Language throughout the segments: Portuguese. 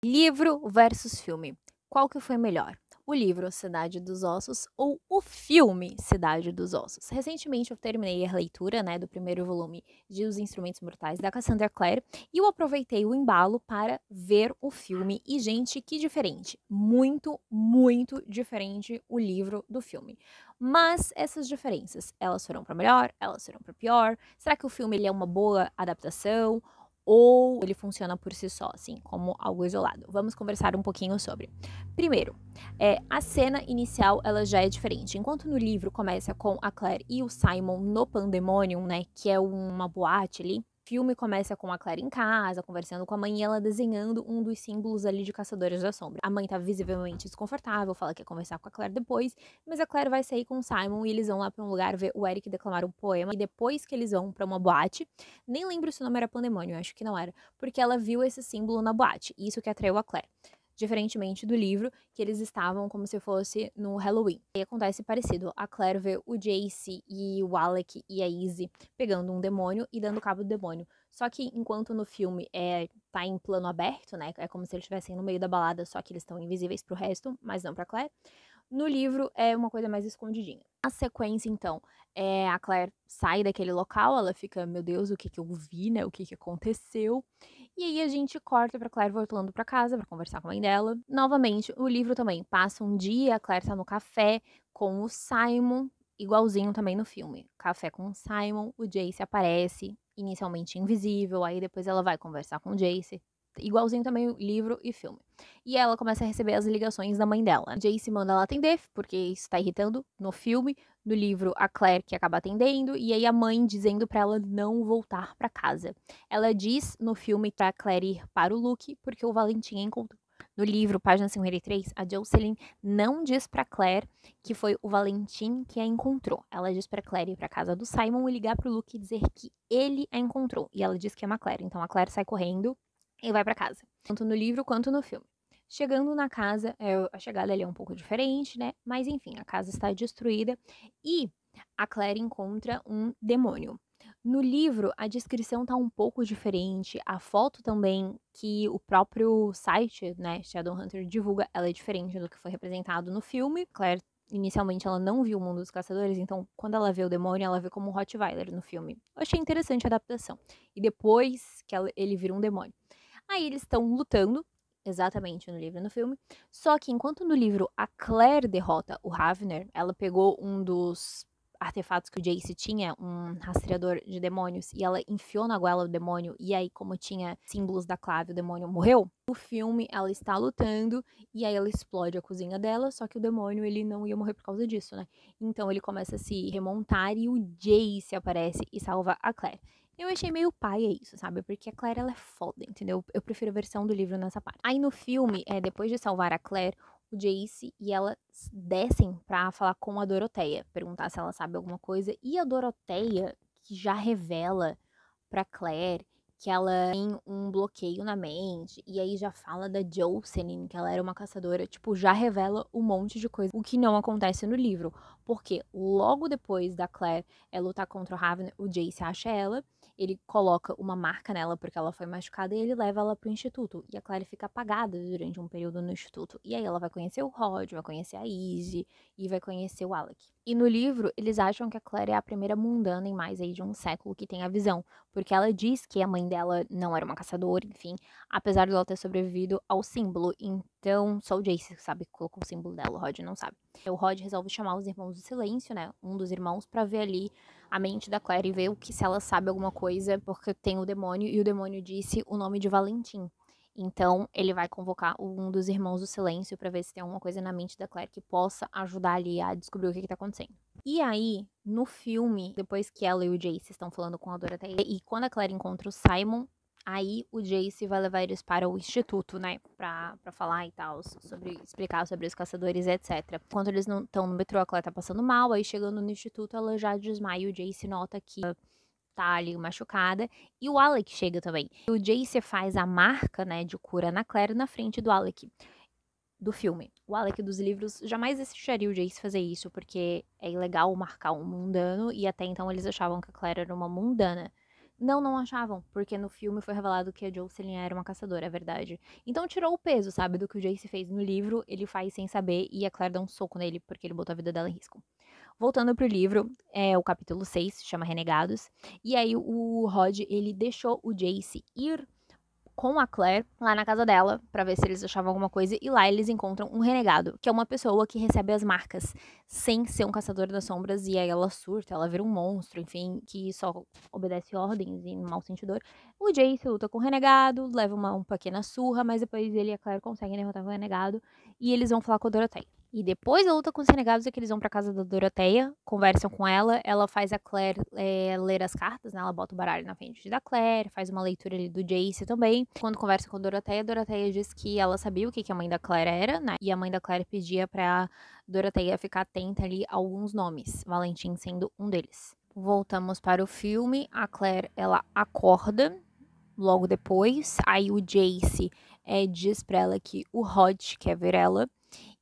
Livro versus filme. Qual que foi melhor? O livro Cidade dos Ossos ou o filme Cidade dos Ossos? Recentemente eu terminei a leitura, do primeiro volume de Os Instrumentos Mortais da Cassandra Clare e eu aproveitei o embalo para ver o filme e, gente, que diferente. Muito, muito diferente o livro do filme. Mas essas diferenças, elas foram para melhor? Elas foram para pior? Será que o filme ele é uma boa adaptação? Ou ele funciona por si só, assim, como algo isolado? Vamos conversar um pouquinho sobre. Primeiro, a cena inicial ela já é diferente. Enquanto no livro começa com a Claire e o Simon no Pandemonium, que é uma boate ali, o filme começa com a Claire em casa, conversando com a mãe e ela desenhando um dos símbolos ali de Caçadores da Sombra. A mãe tá visivelmente desconfortável, fala que quer conversar com a Claire depois, mas a Claire vai sair com o Simon e eles vão lá pra um lugar ver o Eric declamar um poema. E depois que eles vão pra uma boate, nem lembro se o nome era Pandemônio, acho que não era, porque ela viu esse símbolo na boate, e isso que atraiu a Claire. Diferentemente do livro, que eles estavam como se fosse no Halloween. E acontece parecido. A Claire vê o Jace e o Alec e a Izzy pegando um demônio e dando cabo do demônio. Só que enquanto no filme tá em plano aberto, é como se eles estivessem no meio da balada, só que eles estão invisíveis pro resto, mas não pra Claire. No livro é uma coisa mais escondidinha. A sequência, então, a Claire sai daquele local, ela fica, meu Deus, o que que eu vi, O que que aconteceu? E aí a gente corta pra Claire voltando pra casa pra conversar com a mãe dela. Novamente, o livro também passa um dia, a Claire tá no café com o Simon, igualzinho também no filme. Café com o Simon, o Jace aparece, inicialmente invisível, aí depois ela vai conversar com o Jace. Igualzinho também o livro e filme. E ela começa a receber as ligações da mãe dela. Jace manda ela atender, porque isso tá irritando no filme. No livro, a Claire que acaba atendendo, e aí a mãe dizendo pra ela não voltar pra casa. Ela diz no filme pra Claire ir para o Luke, porque o Valentim a encontrou. No livro, página 53, a Jocelyn não diz pra Claire que foi o Valentim que a encontrou. Ela diz pra Claire ir pra casa do Simon e ligar pro Luke e dizer que ele a encontrou. E ela diz que é uma Claire. Então a Claire sai correndo e vai pra casa. Tanto no livro quanto no filme. Chegando na casa, a chegada ali é um pouco diferente, Mas enfim, a casa está destruída e a Claire encontra um demônio. No livro, a descrição tá um pouco diferente, a foto também que o próprio site, Shadowhunter divulga, ela é diferente do que foi representado no filme. Claire, inicialmente, ela não viu o Mundo dos Caçadores, então quando ela vê o demônio, ela vê como um Rottweiler no filme. Eu achei interessante a adaptação. E depois que ele vira um demônio. Aí eles estão lutando, exatamente no livro e no filme. Só que enquanto no livro a Claire derrota o Ravner, ela pegou um dos artefatos que o Jace tinha, um rastreador de demônios, e ela enfiou na goela o demônio, e aí, como tinha símbolos da clave, o demônio morreu. No filme, ela está lutando, e aí ela explode a cozinha dela, só que o demônio, ele não ia morrer por causa disso, Então ele começa a se remontar, e o Jace aparece e salva a Claire. Eu achei meio paia isso, sabe? Porque a Claire, ela é foda, entendeu? Eu prefiro a versão do livro nessa parte. Aí no filme, depois de salvar a Claire, o Jace e ela descem pra falar com a Doroteia, perguntar se ela sabe alguma coisa. E a Doroteia, que já revela pra Claire que ela tem um bloqueio na mente, e aí já fala da Jocelyn, que ela era uma caçadora, tipo, já revela um monte de coisa, o que não acontece no livro, porque logo depois da Claire lutar contra o Ravner, o Jace acha ela, ele coloca uma marca nela porque ela foi machucada e ele leva ela pro instituto, e a Claire fica apagada durante um período no instituto, e aí ela vai conhecer o Rod, vai conhecer a Izzy, e vai conhecer o Alec. E no livro, eles acham que a Claire é a primeira mundana em mais aí de um século que tem a visão, porque ela diz que a mãe dela não era uma caçadora, enfim, apesar de ela ter sobrevivido ao símbolo. Então, só o Jace sabe que colocou o símbolo dela, o Rod não sabe. O Rod resolve chamar os Irmãos do Silêncio, um dos irmãos, pra ver ali a mente da Claire e ver se ela sabe alguma coisa, porque tem o demônio, e o demônio disse o nome de Valentim. Então, ele vai convocar um dos Irmãos do Silêncio pra ver se tem alguma coisa na mente da Claire que possa ajudar ali a descobrir o que tá acontecendo. E aí, no filme, depois que ela e o Jace estão falando com a Dorothea, e quando a Claire encontra o Simon, aí o Jace vai levar eles para o instituto, pra falar e tal, explicar sobre os caçadores, etc. Enquanto eles não estão no metrô, a Claire tá passando mal, aí chegando no instituto, ela já desmaia e o Jace nota que tá ali machucada, e o Alec chega também. O Jace faz a marca, de cura na Claire na frente do Alec do filme. O Alec dos livros jamais deixaria o Jace fazer isso, porque é ilegal marcar um mundano, e até então eles achavam que a Claire era uma mundana. Não, não achavam, porque no filme foi revelado que a Jocelyn era uma caçadora, é verdade. Então tirou o peso, sabe, do que o Jace fez no livro, ele faz sem saber e a Claire dá um soco nele porque ele botou a vida dela em risco. Voltando pro livro, o capítulo 6 se chama Renegados, e aí o Rod, ele deixou o Jace ir com a Claire lá na casa dela pra ver se eles achavam alguma coisa e lá eles encontram um renegado, que é uma pessoa que recebe as marcas sem ser um caçador das sombras e aí ela surta, ela vira um monstro, enfim, que só obedece ordens e mal sentidor. O Jace luta com o renegado, leva uma pequena surra, mas depois ele e a Claire conseguem derrotar o renegado e eles vão falar com a Dorothea. E depois da luta com os renegados é que eles vão pra casa da Dorothea, conversam com ela faz a Claire ler as cartas, né? Ela bota o baralho na frente da Claire, faz uma leitura ali do Jace também. Quando conversa com a Dorothea diz que ela sabia o que a mãe da Claire era, né? E a mãe da Claire pedia pra Dorothea ficar atenta ali a alguns nomes, Valentim sendo um deles. Voltamos para o filme, a Claire, ela acorda logo depois, aí o Jace diz pra ela que o Rod quer ver ela,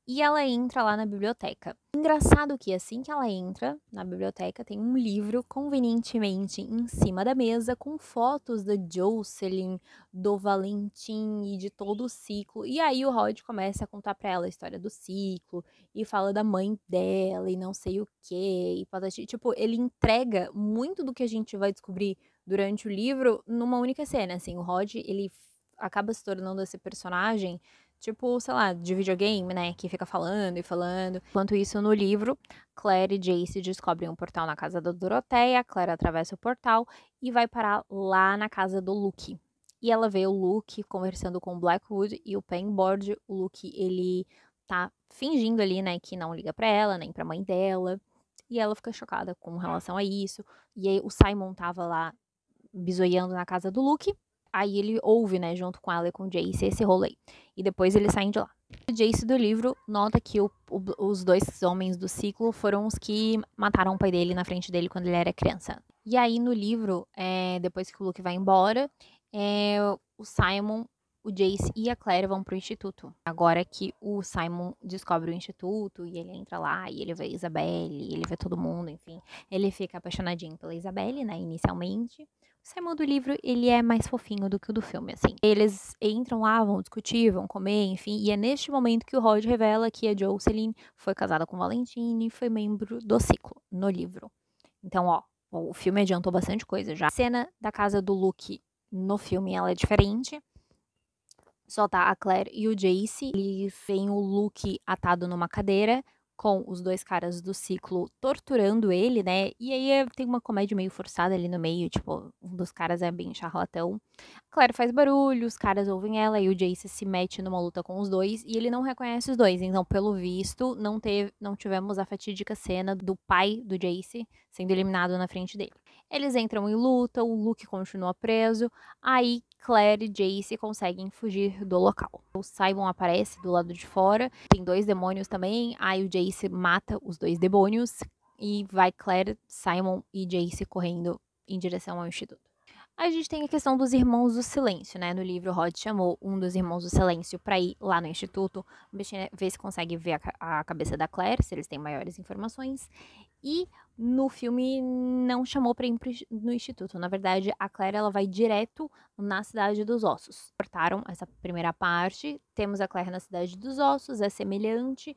e ela entra lá na biblioteca. Engraçado que assim que ela entra na biblioteca, tem um livro convenientemente em cima da mesa com fotos da Jocelyn, do Valentim e de todo o ciclo. E aí o Rod começa a contar pra ela a história do ciclo e fala da mãe dela e não sei o que. E patati. Tipo, ele entrega muito do que a gente vai descobrir durante o livro numa única cena. Assim, o Rod, ele acaba se tornando esse personagem tipo, sei lá, de videogame, né? Que fica falando e falando. Enquanto isso, no livro, Claire e Jace descobrem um portal na casa da Dorothea. Claire atravessa o portal e vai parar lá na casa do Luke. E ela vê o Luke conversando com o Blackwood e o Penboard. O Luke, ele tá fingindo ali, né, que não liga pra ela, nem pra mãe dela. E ela fica chocada com relação a isso. E aí o Simon tava lá bisoiando na casa do Luke. Aí ele ouve, né, junto com ela e com o Jace, esse rolê. E depois eles saem de lá. O Jace do livro nota que os dois homens do ciclo foram os que mataram o pai dele na frente dele quando ele era criança. E aí no livro, depois que o Luke vai embora, o Simon, o Jace e a Claire vão pro instituto. Agora que o Simon descobre o instituto e ele entra lá e ele vê a Isabelle, ele vê todo mundo, enfim. Ele fica apaixonadinho pela Isabelle, né, inicialmente. O Simon do livro, ele é mais fofinho do que o do filme, assim. Eles entram lá, vão discutir, vão comer, enfim. E é neste momento que o Rod revela que a Jocelyn foi casada com o Valentim e foi membro do ciclo, no livro. Então, ó, o filme adiantou bastante coisa já. A cena da casa do Luke no filme, ela é diferente. Só tá a Claire e o Jace. Eles têm o Luke atado numa cadeira, com os dois caras do ciclo torturando ele, né? E aí tem uma comédia meio forçada ali no meio, tipo, um dos caras é bem charlatão. A Claire faz barulho, os caras ouvem ela e o Jace se mete numa luta com os dois e ele não reconhece os dois. Então, pelo visto, não tivemos a fatídica cena do pai do Jace sendo eliminado na frente dele. Eles entram em luta, o Luke continua preso, aí Claire e Jace conseguem fugir do local. O Simon aparece do lado de fora, tem dois demônios também, aí o Jace mata os dois demônios e vai Claire, Simon e Jace correndo em direção ao instituto. A gente tem a questão dos Irmãos do Silêncio, né? No livro, Rod chamou um dos Irmãos do Silêncio pra ir lá no instituto, ver se consegue ver a cabeça da Claire, se eles têm maiores informações. E no filme não chamou pra ir no instituto. Na verdade, a Claire ela vai direto na Cidade dos Ossos. Cortaram essa primeira parte. Temos a Claire na Cidade dos Ossos, é semelhante.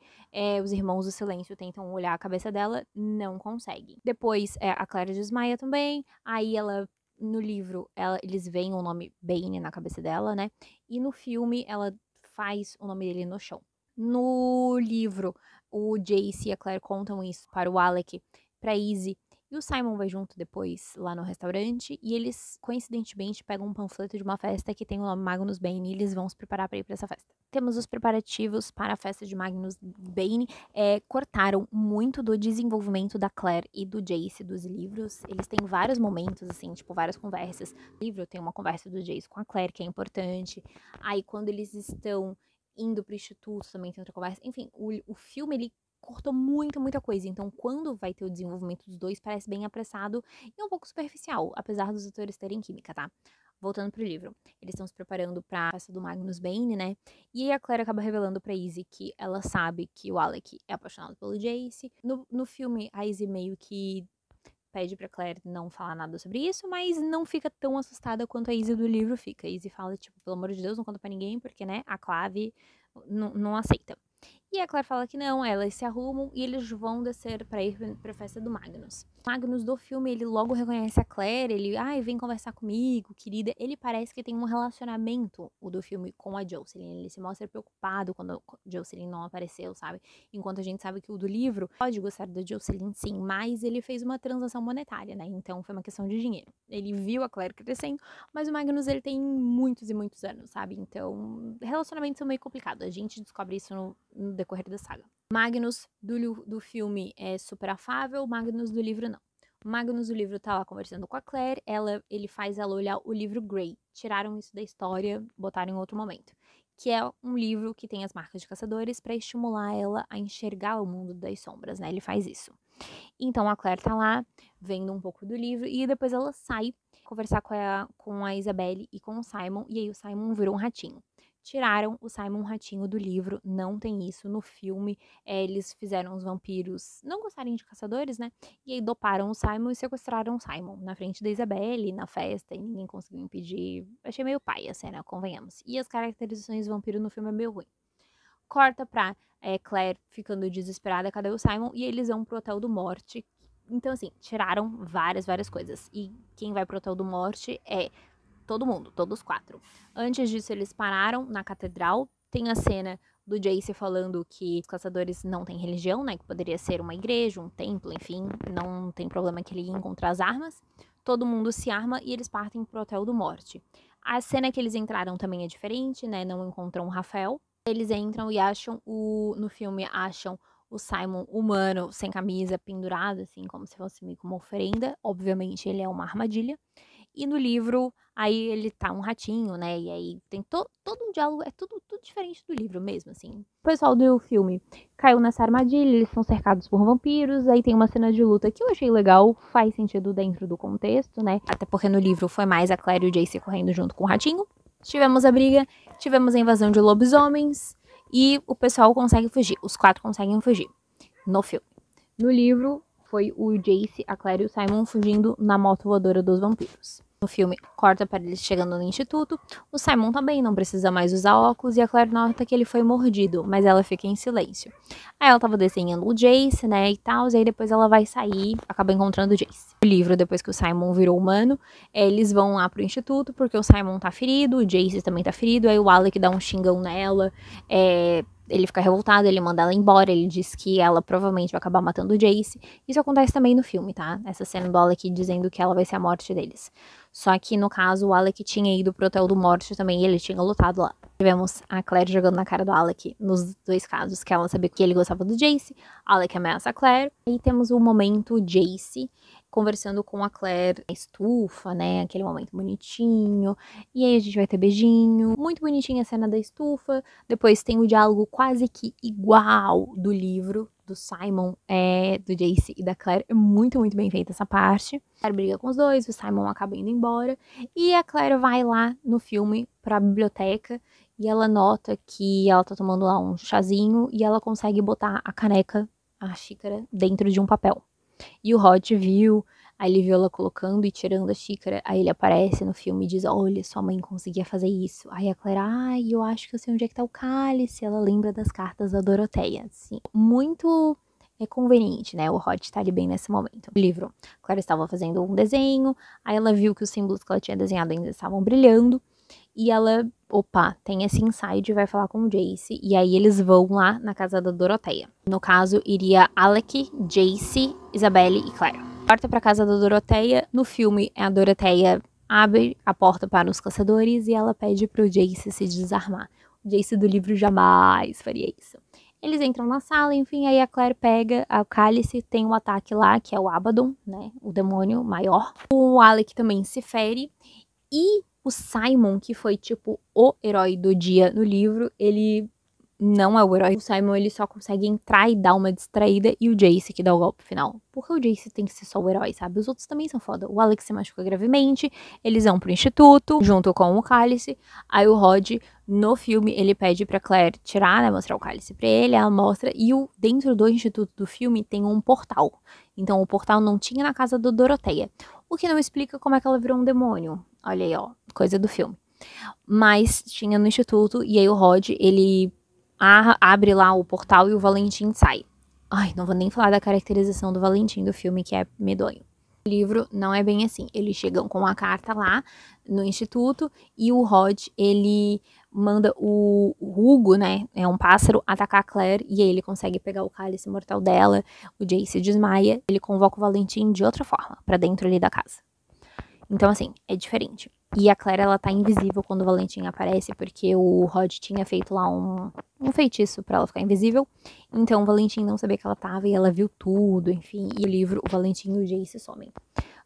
Os Irmãos do Silêncio tentam olhar a cabeça dela, não conseguem. Depois, a Claire desmaia também. Aí ela no livro, eles veem o nome Bane na cabeça dela, né? E no filme, ela faz o nome dele no chão. No livro, o Jace e a Claire contam isso para o Alec, pra Izzy. E o Simon vai junto depois lá no restaurante. E eles, coincidentemente, pegam um panfleto de uma festa que tem o nome Magnus Bane. E eles vão se preparar para ir para essa festa. Temos os preparativos para a festa de Magnus Bane. Cortaram muito do desenvolvimento da Claire e do Jace dos livros. Eles têm vários momentos, assim, tipo, várias conversas. No livro tem uma conversa do Jace com a Claire, que é importante. Aí, quando eles estão indo pro instituto, também tem outra conversa. Enfim, o filme, ele cortou muita coisa. Então, quando vai ter o desenvolvimento dos dois, parece bem apressado e um pouco superficial, apesar dos atores terem química, tá? Voltando pro livro. Eles estão se preparando pra festa do Magnus Bane, né? E aí a Claire acaba revelando pra Izzy que ela sabe que o Alec é apaixonado pelo Jace. No filme, a Izzy meio que pede pra Claire não falar nada sobre isso, mas não fica tão assustada quanto a Izzy do livro fica. A Izzy fala, tipo, pelo amor de Deus, não conta pra ninguém, porque, né, a Clave não aceita. E a Claire fala que não, elas se arrumam e eles vão descer pra ir pra festa do Magnus. O Magnus do filme, ele logo reconhece a Claire, ele, vem conversar comigo, querida. Ele parece que tem um relacionamento, o do filme, com a Jocelyn. Ele se mostra preocupado quando a Jocelyn não apareceu, sabe? Enquanto a gente sabe que o do livro pode gostar da Jocelyn, sim, mas ele fez uma transação monetária, né? Então foi uma questão de dinheiro. Ele viu a Claire crescendo, mas o Magnus, ele tem muitos e muitos anos, sabe? Então, relacionamentos são meio complicados. A gente descobre isso no decorrer da saga. Magnus do filme é super afável, Magnus do livro não. O Magnus do livro tá lá conversando com a Claire, ele faz ela olhar o livro Grey. Tiraram isso da história, botaram em outro momento. Que é um livro que tem as marcas de caçadores para estimular ela a enxergar o mundo das sombras, né? Ele faz isso. Então a Claire tá lá, vendo um pouco do livro, e depois ela sai conversar com a Isabelle e com o Simon, e aí o Simon virou um ratinho. Tiraram o Simon Ratinho do livro, não tem isso no filme. Eles fizeram os vampiros não gostarem de caçadores, né? E aí doparam o Simon e sequestraram o Simon na frente da Isabelle, na festa, e ninguém conseguiu impedir. Achei meio pai a cena, convenhamos. E as caracterizações do vampiro no filme é meio ruim. Corta pra Claire ficando desesperada, cadê o Simon? E eles vão pro Hotel do Morte. Então, assim, tiraram várias coisas. E quem vai pro Hotel do Morte é todo mundo, todos 4. Antes disso, eles pararam na catedral. Tem a cena do Jace falando que os caçadores não têm religião, né? Que poderia ser uma igreja, um templo, enfim. Não tem problema que ele ia encontrar as armas. Todo mundo se arma e eles partem pro Hotel do Morte. A cena que eles entraram também é diferente, né? Não encontram o Rafael. Eles entram e acham no filme, acham o Simon humano, sem camisa, pendurado, assim, como se fosse meio como uma oferenda. Obviamente, ele é uma armadilha. E no livro, aí ele tá um ratinho, né? E aí tem todo um diálogo, é tudo diferente do livro mesmo, assim. O pessoal do filme caiu nessa armadilha, eles são cercados por vampiros, aí tem uma cena de luta que eu achei legal, faz sentido dentro do contexto, né? Até porque no livro foi mais a Claire e o Jace correndo junto com o ratinho. Tivemos a briga, tivemos a invasão de lobisomens e o pessoal consegue fugir, os 4 conseguem fugir no filme. No livro, foi o Jace, a Claire e o Simon fugindo na moto voadora dos vampiros. No filme, corta para eles chegando no instituto. O Simon também não precisa mais usar óculos e a Claire nota que ele foi mordido, mas ela fica em silêncio. Aí ela tava desenhando o Jace, né, e tal, e aí depois ela vai sair, acaba encontrando o Jace. No livro, depois que o Simon virou humano, eles vão lá pro instituto porque o Simon tá ferido, o Jace também tá ferido, aí o Alec dá um xingão nela, ele fica revoltado, ele manda ela embora, ele diz que ela provavelmente vai acabar matando o Jace. Isso acontece também no filme, tá? Essa cena do Alec dizendo que ela vai ser a morte deles. Só que, no caso, o Alec tinha ido pro Hotel do Morte também e ele tinha lutado lá. Tivemos a Claire jogando na cara do Alec nos 2 casos, que ela sabia que ele gostava do Jace, Alec ameaça a Claire. E temos o momento Jace conversando com a Claire na estufa, né, aquele momento bonitinho, e aí a gente vai ter beijinho, muito bonitinha a cena da estufa, depois tem o diálogo quase que igual do livro, do Simon, do Jace e da Claire, é muito bem feita essa parte. A Claire briga com os dois, o Simon acaba indo embora, e a Claire vai lá no filme pra biblioteca, e ela nota que ela tá tomando lá um chazinho, e ela consegue botar a caneca, a xícara, dentro de um papel. E o Rod viu, aí ele viu ela colocando e tirando a xícara, aí ele aparece no filme e diz, olha, sua mãe conseguia fazer isso. Aí a Claire, eu acho que eu sei onde é que tá o cálice, ela lembra das cartas da Doroteia, assim, muito conveniente, né, o Rod tá ali bem nesse momento. O livro, a Claire estava fazendo um desenho, aí ela viu que os símbolos que ela tinha desenhado ainda estavam brilhando, e ela, opa, tem esse insight e vai falar com o Jace. E aí eles vão lá na casa da Doroteia. No caso, iria Alec, Jace, Isabelle e Claire. Porta pra casa da Doroteia. No filme, a Doroteia abre a porta para os caçadores e ela pede pro Jace se desarmar. O Jace do livro jamais faria isso. Eles entram na sala, enfim, aí a Claire pega o cálice, tem um ataque lá, que é o Abaddon, né, o demônio maior. O Alec também se fere e o Simon, que foi, tipo, o herói do dia no livro, ele não é o herói. O Simon, ele só consegue entrar e dar uma distraída, e o Jace que dá o golpe final. Porque o Jace tem que ser só o herói, sabe? Os outros também são foda. O Alex se machuca gravemente, eles vão pro instituto, junto com o cálice. Aí o Rod, no filme, ele pede pra Claire tirar, né, mostrar o cálice pra ele, ela mostra, e dentro do instituto do filme tem um portal. Então o portal não tinha na casa do Doroteia. O que não explica como é que ela virou um demônio. Olha aí, ó, coisa do filme. Mas tinha no instituto, e aí o Rod, ele abre lá o portal e o Valentim sai. Ai, não vou nem falar da caracterização do Valentim do filme, que é medonho. O livro não é bem assim. Eles chegam com a carta lá no instituto e o Rod, ele manda o Hugo, né, é um pássaro, atacar a Claire, e aí ele consegue pegar o cálice mortal dela, o Jace desmaia, ele convoca o Valentim de outra forma, pra dentro ali da casa. Então, assim, é diferente. E a Claire, ela tá invisível quando o Valentim aparece, porque o Rod tinha feito lá um feitiço pra ela ficar invisível. Então, o Valentim não sabia que ela tava e ela viu tudo, enfim. E o livro, o Valentim e o Jace somem.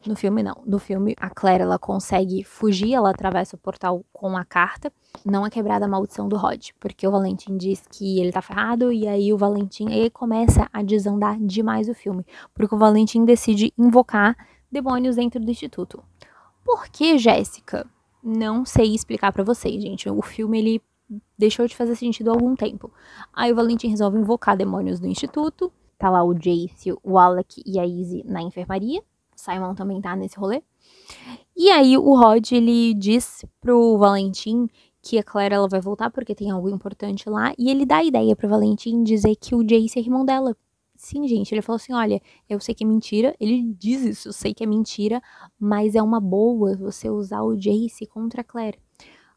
No filme, não. No filme, a Claire, ela consegue fugir, ela atravessa o portal com a carta. Não é quebrada a maldição do Rod, porque o Valentim diz que ele tá ferrado, e aí o Valentim, aí começa a desandar demais o filme. Porque o Valentim decide invocar demônios dentro do instituto. Por que, Jéssica? Não sei explicar pra vocês, gente. O filme, ele deixou de fazer sentido há algum tempo. Aí o Valentim resolve invocar demônios do instituto. Tá lá o Jace, o Alec e a Izzy na enfermaria. O Simon também tá nesse rolê. E aí o Rod, ele diz pro Valentim que a Claire, ela vai voltar porque tem algo importante lá. E ele dá a ideia pro Valentim dizer que o Jace é irmão dela. Sim, gente, ele falou assim, olha, eu sei que é mentira, ele diz isso, eu sei que é mentira, mas é uma boa você usar o Jace contra a Claire.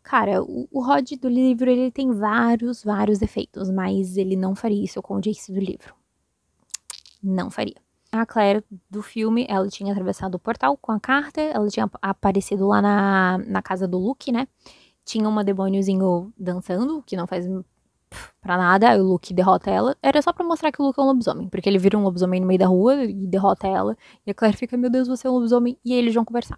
Cara, o Rod do livro, ele tem vários defeitos, mas ele não faria isso com o Jace do livro. Não faria. A Claire do filme, ela tinha atravessado o portal com a carta, ela tinha aparecido lá na casa do Luke, né? Tinha uma demôniozinho dançando, que não faz pra nada, aí o Luke derrota ela. Era só pra mostrar que o Luke é um lobisomem, porque ele vira um lobisomem no meio da rua e derrota ela. E a Claire fica, meu Deus, você é um lobisomem. E aí eles vão conversar.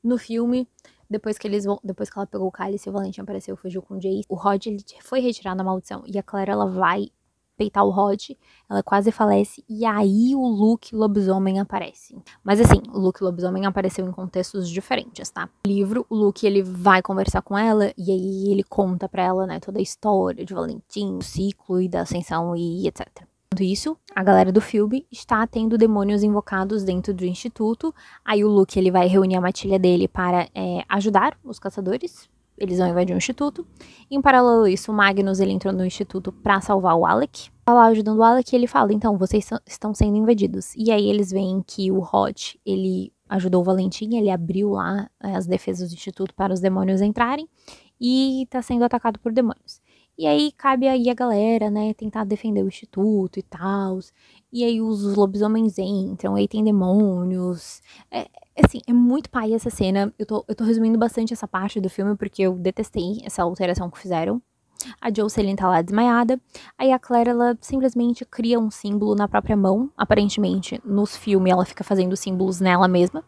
No filme, depois que ela pegou o cálice e o Valentim apareceu, fugiu com o Jace, o Rod, ele foi retirado da maldição. E a Claire, ela vai peitar o Rod, ela quase falece, e aí o Luke lobisomem aparece. Mas assim, o Luke lobisomem apareceu em contextos diferentes, tá? No livro, o Luke, ele vai conversar com ela, e aí ele conta pra ela, né, toda a história de Valentim, o ciclo e da ascensão e etc. Enquanto isso, a galera do filme está tendo demônios invocados dentro do instituto. Aí o Luke, ele vai reunir a matilha dele para ajudar os caçadores. Eles vão invadir o instituto. Em paralelo a isso, o Magnus, ele entrou no instituto pra salvar o Alec. Tá lá ajudando o Alec e ele fala, então, vocês estão sendo invadidos. E aí eles veem que o Rod, ele ajudou o Valentim, ele abriu lá as defesas do instituto para os demônios entrarem. E tá sendo atacado por demônios. E aí cabe aí a galera, né, tentar defender o instituto e tal. E aí os lobisomens entram, aí tem demônios. Assim, é muito pai essa cena. Eu tô resumindo bastante essa parte do filme porque eu detestei essa alteração que fizeram. A Jocelyn tá lá desmaiada. Aí a Claire, ela simplesmente cria um símbolo na própria mão. Aparentemente, nos filmes, ela fica fazendo símbolos nela mesma.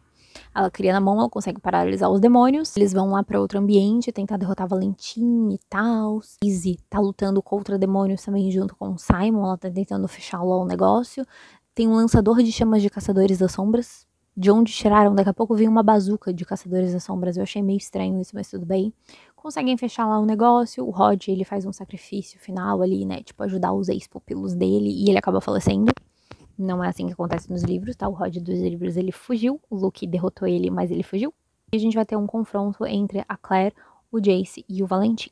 Ela cria na mão, ela consegue paralisar os demônios. Eles vão lá pra outro ambiente, tentar derrotar Valentim e tal. Izzy tá lutando contra demônios também junto com o Simon. Ela tá tentando fechar lá o negócio. Tem um lançador de chamas de Caçadores das Sombras. De onde tiraram, daqui a pouco vem uma bazuca de Caçadores das Sombras. Eu achei meio estranho isso, mas tudo bem. Conseguem fechar lá o negócio. O Rod, ele faz um sacrifício final ali, né? Tipo, ajudar os ex-pupilos dele. E ele acaba falecendo. Não é assim que acontece nos livros, tá? O Rod dos livros, ele fugiu. O Luke derrotou ele, mas ele fugiu. E a gente vai ter um confronto entre a Claire, o Jace e o Valentim.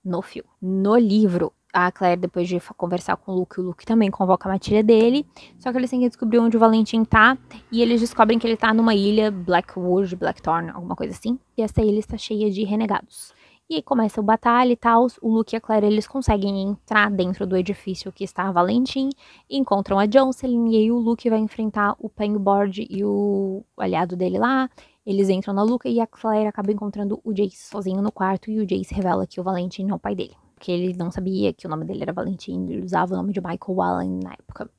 No filme. No livro, a Claire, depois de conversar com o Luke também convoca a matilha dele. Só que eles têm que descobrir onde o Valentim tá. E eles descobrem que ele tá numa ilha, Blackwood, Blackthorn, alguma coisa assim. E essa ilha está cheia de renegados. E aí começa a batalha e tal, o Luke e a Claire, eles conseguem entrar dentro do edifício que está a Valentim, encontram a Jocelyn, e aí o Luke vai enfrentar o Pangborn e o aliado dele lá, eles entram na Luca e a Claire acaba encontrando o Jace sozinho no quarto, e o Jace revela que o Valentim é o pai dele, porque ele não sabia que o nome dele era Valentim, ele usava o nome de Michael Allen na época.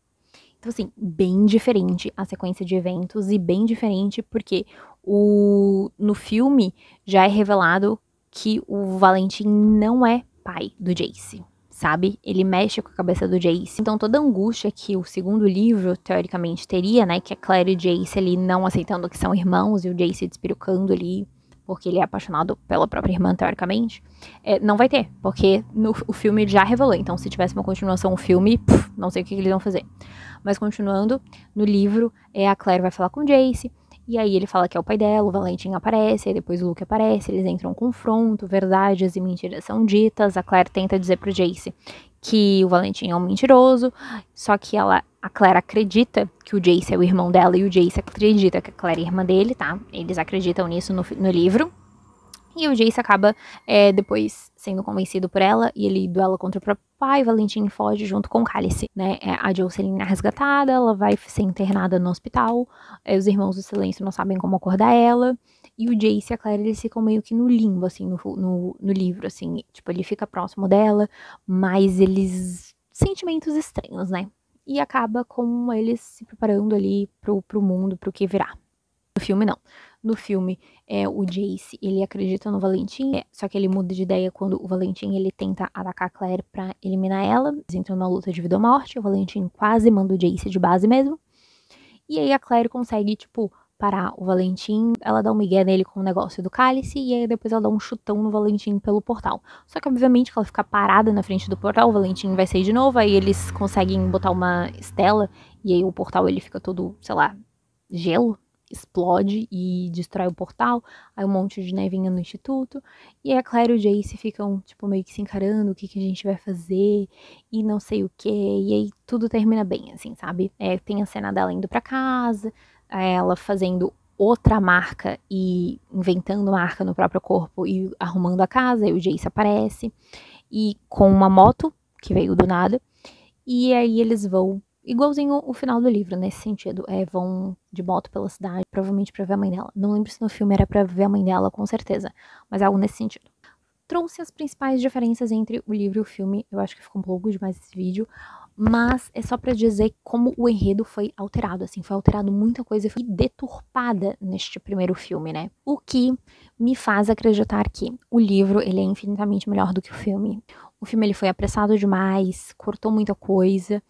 Então, assim, bem diferente a sequência de eventos, e bem diferente porque no filme já é revelado que o Valentim não é pai do Jace. sabe? Ele mexe com a cabeça do Jace. Então toda a angústia que o segundo livro, teoricamente, teria, né? Que a Claire e o Jace ali não aceitando que são irmãos e o Jace despirucando ali porque ele é apaixonado pela própria irmã, teoricamente, não vai ter, porque o filme já revelou. Então, se tivesse uma continuação, o filme, não sei o que eles vão fazer. Mas continuando, no livro, a Claire vai falar com o Jace, e aí ele fala que é o pai dela, o Valentim aparece, aí depois o Luke aparece, eles entram em confronto, verdades e mentiras são ditas, a Claire tenta dizer pro Jace que o Valentim é um mentiroso, só que a Claire acredita que o Jace é o irmão dela e o Jace acredita que a Claire é irmã dele, tá? Eles acreditam nisso no livro. E o Jace acaba depois sendo convencido por ela e ele duela contra o próprio pai. Valentim foge junto com Cálice, né? A Jocelyn é resgatada, ela vai ser internada no hospital. Os irmãos do Silêncio não sabem como acordar ela. E o Jace e a Claire, eles ficam meio que no limbo, assim, no livro, assim. Tipo, ele fica próximo dela, mas eles... sentimentos estranhos, né? E acaba com eles se preparando ali pro mundo, pro que virá. No filme, não. No filme, o Jace, ele acredita no Valentim, só que ele muda de ideia quando o Valentim, ele tenta atacar a Claire pra eliminar ela. Eles entram numa luta de vida ou morte, o Valentim quase manda o Jace de base mesmo. E aí a Claire consegue, tipo, parar o Valentim, ela dá um migué nele com o negócio do cálice, e aí depois ela dá um chutão no Valentim pelo portal. Só que, obviamente, que ela fica parada na frente do portal, o Valentim vai sair de novo, aí eles conseguem botar uma estela, e aí o portal, ele fica todo, sei lá, gelo, explode e destrói o portal, aí um monte de nevinha no instituto, e aí a Claire e o Jace ficam, tipo, meio que se encarando, o que a gente vai fazer, e não sei o que, e aí tudo termina bem, assim, sabe? Tem a cena dela indo pra casa, ela fazendo outra marca e inventando marca no próprio corpo e arrumando a casa, e o Jace aparece, e com uma moto, que veio do nada, e aí eles vão igualzinho o final do livro, nesse sentido. Vão de moto pela cidade, provavelmente pra ver a mãe dela. Não lembro se no filme era pra ver a mãe dela, com certeza. Mas algo nesse sentido. Trouxe as principais diferenças entre o livro e o filme. Eu acho que ficou um pouco demais esse vídeo. Mas é só pra dizer como o enredo foi alterado, assim. Foi alterado muita coisa e foi deturpada neste primeiro filme, né? O que me faz acreditar que o livro, ele é infinitamente melhor do que o filme. O filme, ele foi apressado demais, cortou muita coisa.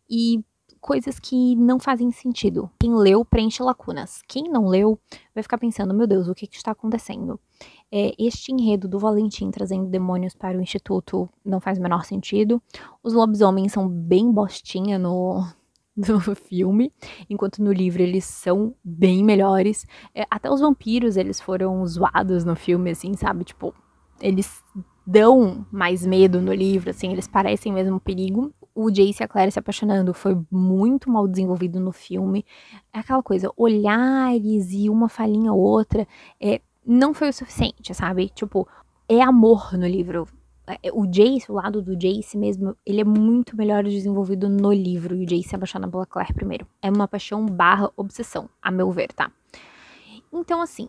E coisas que não fazem sentido. Quem leu preenche lacunas. Quem não leu vai ficar pensando, meu Deus, o que está acontecendo? Este enredo do Valentim trazendo demônios para o instituto não faz o menor sentido. Os lobisomens são bem bostinha no filme, enquanto no livro eles são bem melhores. Até os vampiros, eles foram zoados no filme, assim, sabe? Tipo, eles dão mais medo no livro, assim, eles parecem mesmo um perigo. O Jace e a Claire se apaixonando foi muito mal desenvolvido no filme. É aquela coisa, olhares e uma falinha ou outra, não foi o suficiente, sabe? Tipo, é amor no livro. O Jace, o lado do Jace mesmo, ele é muito melhor desenvolvido no livro. E o Jace se apaixona pela Claire primeiro. É uma paixão barra obsessão, a meu ver, tá? Então, assim,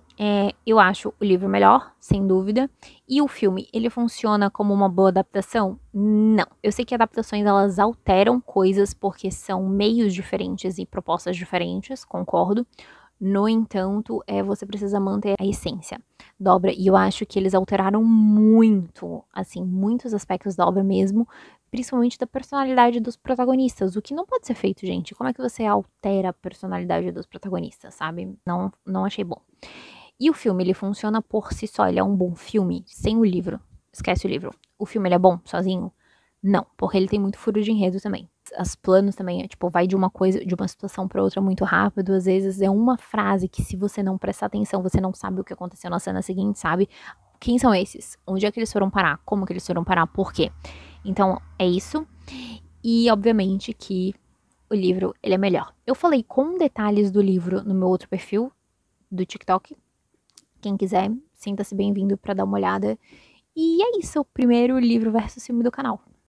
eu acho o livro melhor, sem dúvida. E o filme, ele funciona como uma boa adaptação? Não. Eu sei que adaptações, elas alteram coisas porque são meios diferentes e propostas diferentes, concordo. No entanto, você precisa manter a essência da obra. E eu acho que eles alteraram muito, assim, muitos aspectos da obra mesmo, principalmente da personalidade dos protagonistas, o que não pode ser feito, gente. Como é que você altera a personalidade dos protagonistas, sabe? Não achei bom. E o filme, ele funciona por si só, ele é um bom filme, sem o livro. Esquece o livro. O filme, ele é bom sozinho? Não, porque ele tem muito furo de enredo também. Os planos também, tipo, vai de uma coisa, de uma situação pra outra muito rápido. Às vezes é uma frase que, se você não prestar atenção, você não sabe o que aconteceu na cena seguinte, sabe? Quem são esses? Onde é que eles foram parar? Como que eles foram parar? Por quê? Então, é isso. E, obviamente, que o livro, ele é melhor. Eu falei com detalhes do livro no meu outro perfil do TikTok. Quem quiser, sinta-se bem-vindo pra dar uma olhada. E é isso, o primeiro livro versus filme do canal.